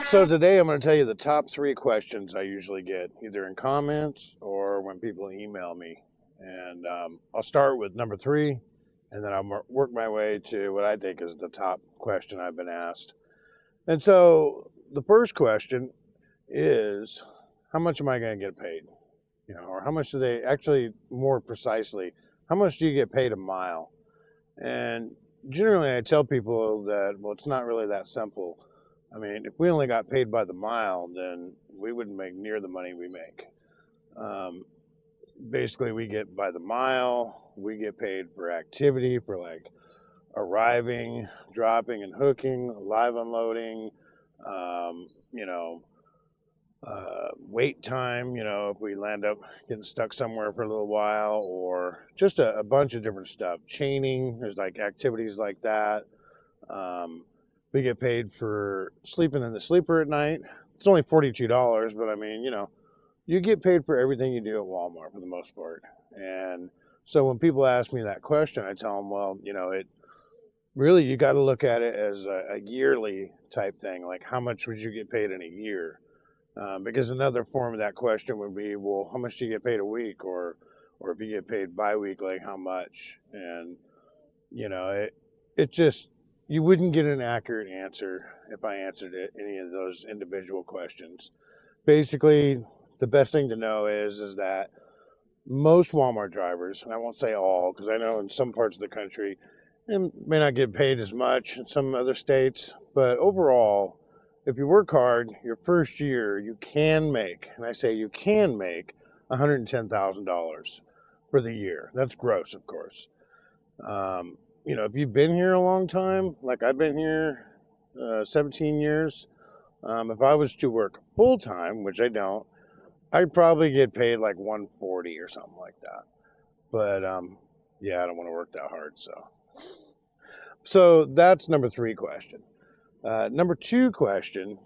So today I'm going to tell you the top 3 questions I usually get, either in comments or when people email me. And I'll start with number 3, and then I'll work my way to what I think is the top question I've been asked. And so the first question is, how much am I going to get paid? Or how much do they actually, more precisely, how much do you get paid a mile? And generally, I tell people that, well, it's not really that simple. I mean, if we only got paid by the mile, then we wouldn't make near the money we make. Um, Basically, we get by the mile, we get paid for activity, for like arriving, dropping and hooking, live unloading, um, you know, wait time, if we land up getting stuck somewhere for a little while, or just a bunch of different stuff. Chaining, there's like activities like that. Um, we get paid for sleeping in the sleeper at night. It's only $42, but I mean, you get paid for everything you do at Walmart for the most part. And so when people ask me that question, I tell them, well, it really, you got to look at it as a yearly type thing. Like, how much would you get paid in a year? Because another form of that question would be, well, how much do you get paid a week, or if you get paid bi-weekly, how much? And it just, you wouldn't get an accurate answer if I answered any of those individual questions. Basically, the best thing to know is that most Walmart drivers, and I won't say all, because I know in some parts of the country they may not get paid as much in some other states, but overall, if you work hard, your first year, you can make, and I say you can make, $110,000 for the year. That's gross, of course. If you've been here a long time, like I've been here 17 years, if I was to work full time, which I don't, I'd probably get paid like 140 or something like that. But yeah, I don't want to work that hard. So that's number 3 question. Number 2 question,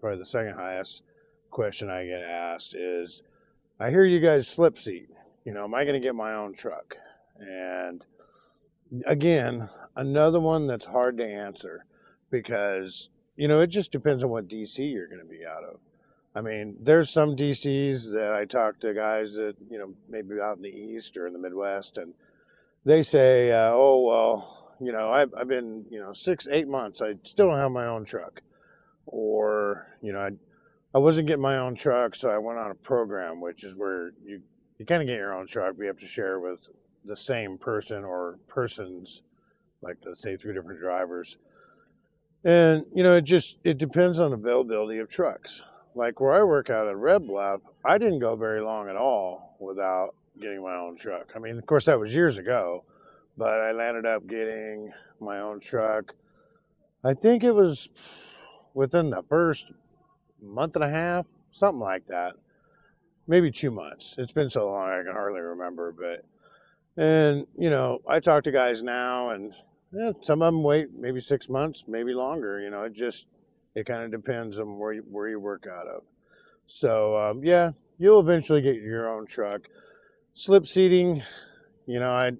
probably the second highest question I get asked is, I hear you guys slip seat. Am I going to get my own truck? And again, another one that's hard to answer because, it just depends on what DC you're going to be out of. I mean, there's some DCs that I talk to guys that, maybe out in the East or in the Midwest, and they say, oh, well, I've been, 6, 8 months, I still don't have my own truck. Or, I wasn't getting my own truck, so I went on a program, which is where you kind of get your own truck, but you have to share with the same person or persons, like let's say 3 different drivers. And, it depends on the availability of trucks. Like where I work out at Red Bluff, I didn't go very long at all without getting my own truck. I mean, of course, that was years ago, but I landed up getting my own truck. I think it was within the first month and a half, something like that. Maybe 2 months. It's been so long I can hardly remember. And I talk to guys now, and some of them wait maybe 6 months, maybe longer. It kind of depends on where you work out of. So yeah, you'll eventually get your own truck. Slip seating, I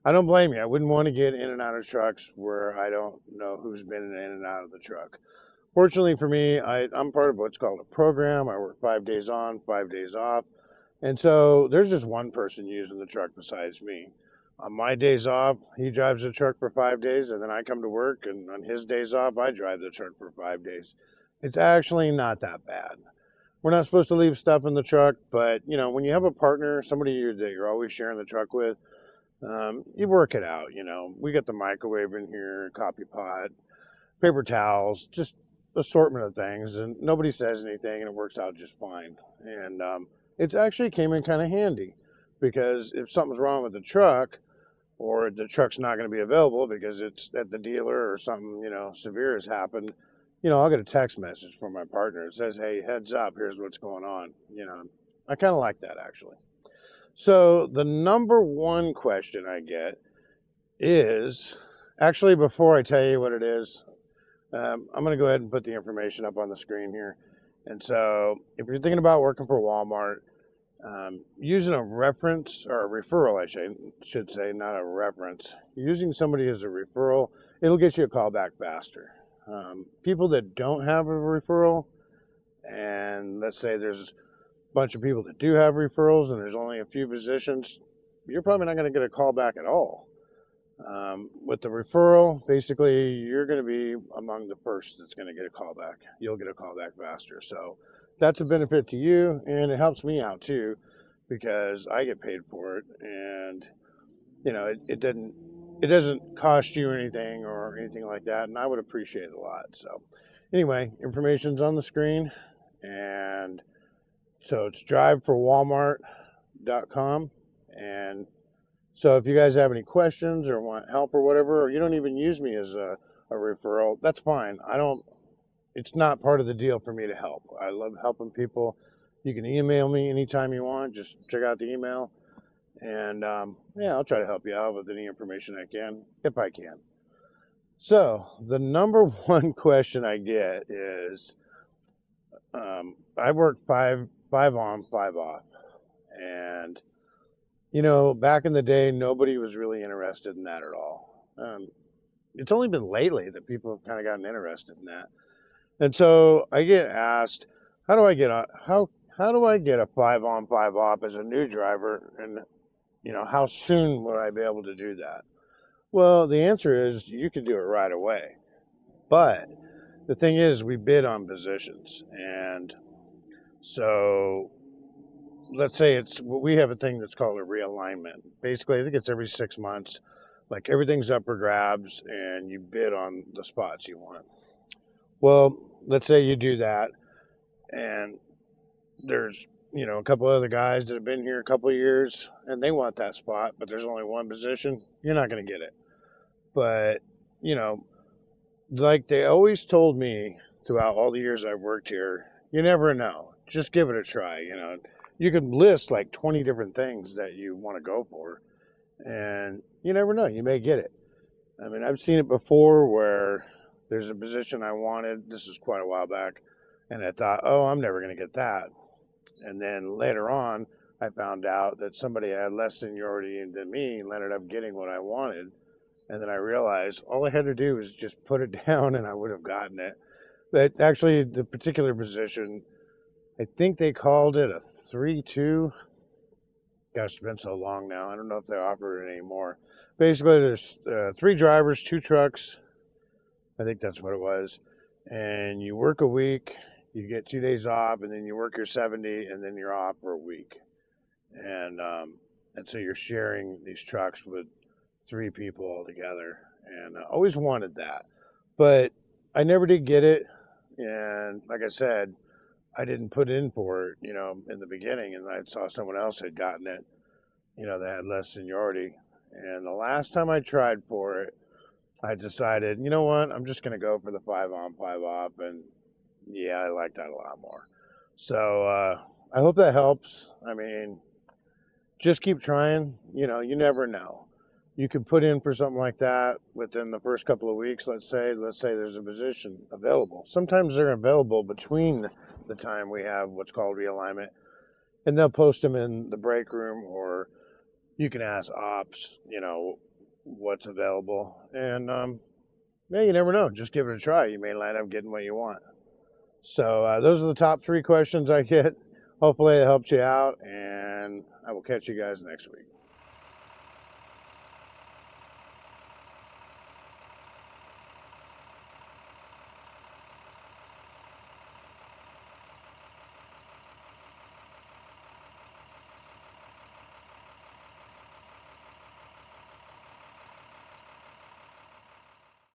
don't blame you. I wouldn't want to get in and out of trucks where I don't know who's been in and out of the truck. Fortunately for me, I'm part of what's called a program. I work 5 days on, 5 days off. And so there's just one person using the truck besides me. On my days off, he drives the truck for 5 days, and then I come to work, and on his days off, I drive the truck for 5 days. It's actually not that bad. We're not supposed to leave stuff in the truck, but, when you have a partner, somebody that you're always sharing the truck with, you work it out. We got the microwave in here, coffee pot, paper towels, just assortment of things, and nobody says anything, and it works out just fine. And it's actually came in kind of handy, because if something's wrong with the truck, or the truck's not going to be available because it's at the dealer or something, severe has happened, I'll get a text message from my partner. It says, hey, heads up, here's what's going on. I kind of like that, actually. So the number 1 question I get is, actually, before I tell you what it is, I'm going to go ahead and put the information up on the screen here. And so if you're thinking about working for Walmart, using a reference, or a referral, I should say, not a reference. Using somebody as a referral, it'll get you a call back faster. People that don't have a referral, and let's say there's a bunch of people that do have referrals and there's only a few positions, you're probably not going to get a call back at all. With the referral, basically, you're going to be among the first that's going to get a call back. You'll get a call back faster. So that's a benefit to you, and it helps me out too, because I get paid for it, and it doesn't cost you anything or anything like that, and I would appreciate it a lot. So anyway, information's on the screen, and so it's driveforwalmart.com, and so if you guys have any questions or want help or whatever, or you don't even use me as a referral, that's fine. It's not part of the deal for me to help. I love helping people. You can email me anytime you want. Just check out the email. And yeah, I'll try to help you out with any information I can, if I can. So the number one question I get is, I work five on, 5 off. And back in the day, nobody was really interested in that at all. It's only been lately that people have kind of gotten interested in that. And so I get asked, how do I get a 5 on, 5 off as a new driver? And, how soon would I be able to do that? Well, the answer is you can do it right away. But the thing is, we bid on positions. And so let's say we have a thing that's called a realignment. Basically, I think it's every 6 months. Like everything's up for grabs and you bid on the spots you want. Well, let's say you do that and there's, a couple other guys that have been here a couple of years and they want that spot, but there's only one position. You're not going to get it. But, like they always told me throughout all the years I've worked here, you never know. Just give it a try, You can list like 20 different things that you want to go for, and you never know. You may get it. I mean, I've seen it before where there's a position I wanted. This is quite a while back, and I thought, oh, I'm never going to get that. And then later on, I found out that somebody had less seniority than me and ended up getting what I wanted. And then I realized all I had to do was just put it down, and I would have gotten it. But actually, the particular position, I think they called it a 3-2. Gosh, it's been so long now. I don't know if they offer it anymore. Basically, there's 3 drivers, 2 trucks. I think that's what it was. And you work a week, you get 2 days off, and then you work your 70, and then you're off for a week. And so you're sharing these trucks with 3 people all together. And I always wanted that. But I never did get it. And like I said, I didn't put in for it, in the beginning, and I saw someone else had gotten it, that had less seniority. And the last time I tried for it, I decided, you know what, I'm just going to go for the 5 on, 5 off, and yeah, I like that a lot more. So I hope that helps. I mean, just keep trying. You never know. You could put in for something like that within the first couple of weeks. Let's say there's a position available. Sometimes they're available between the time we have what's called realignment, and they'll post them in the break room, or you can ask ops, what's available. And yeah, you never know. Just give it a try. You may land up getting what you want. So those are the top 3 questions I get. Hopefully it helps you out, and I will catch you guys next week.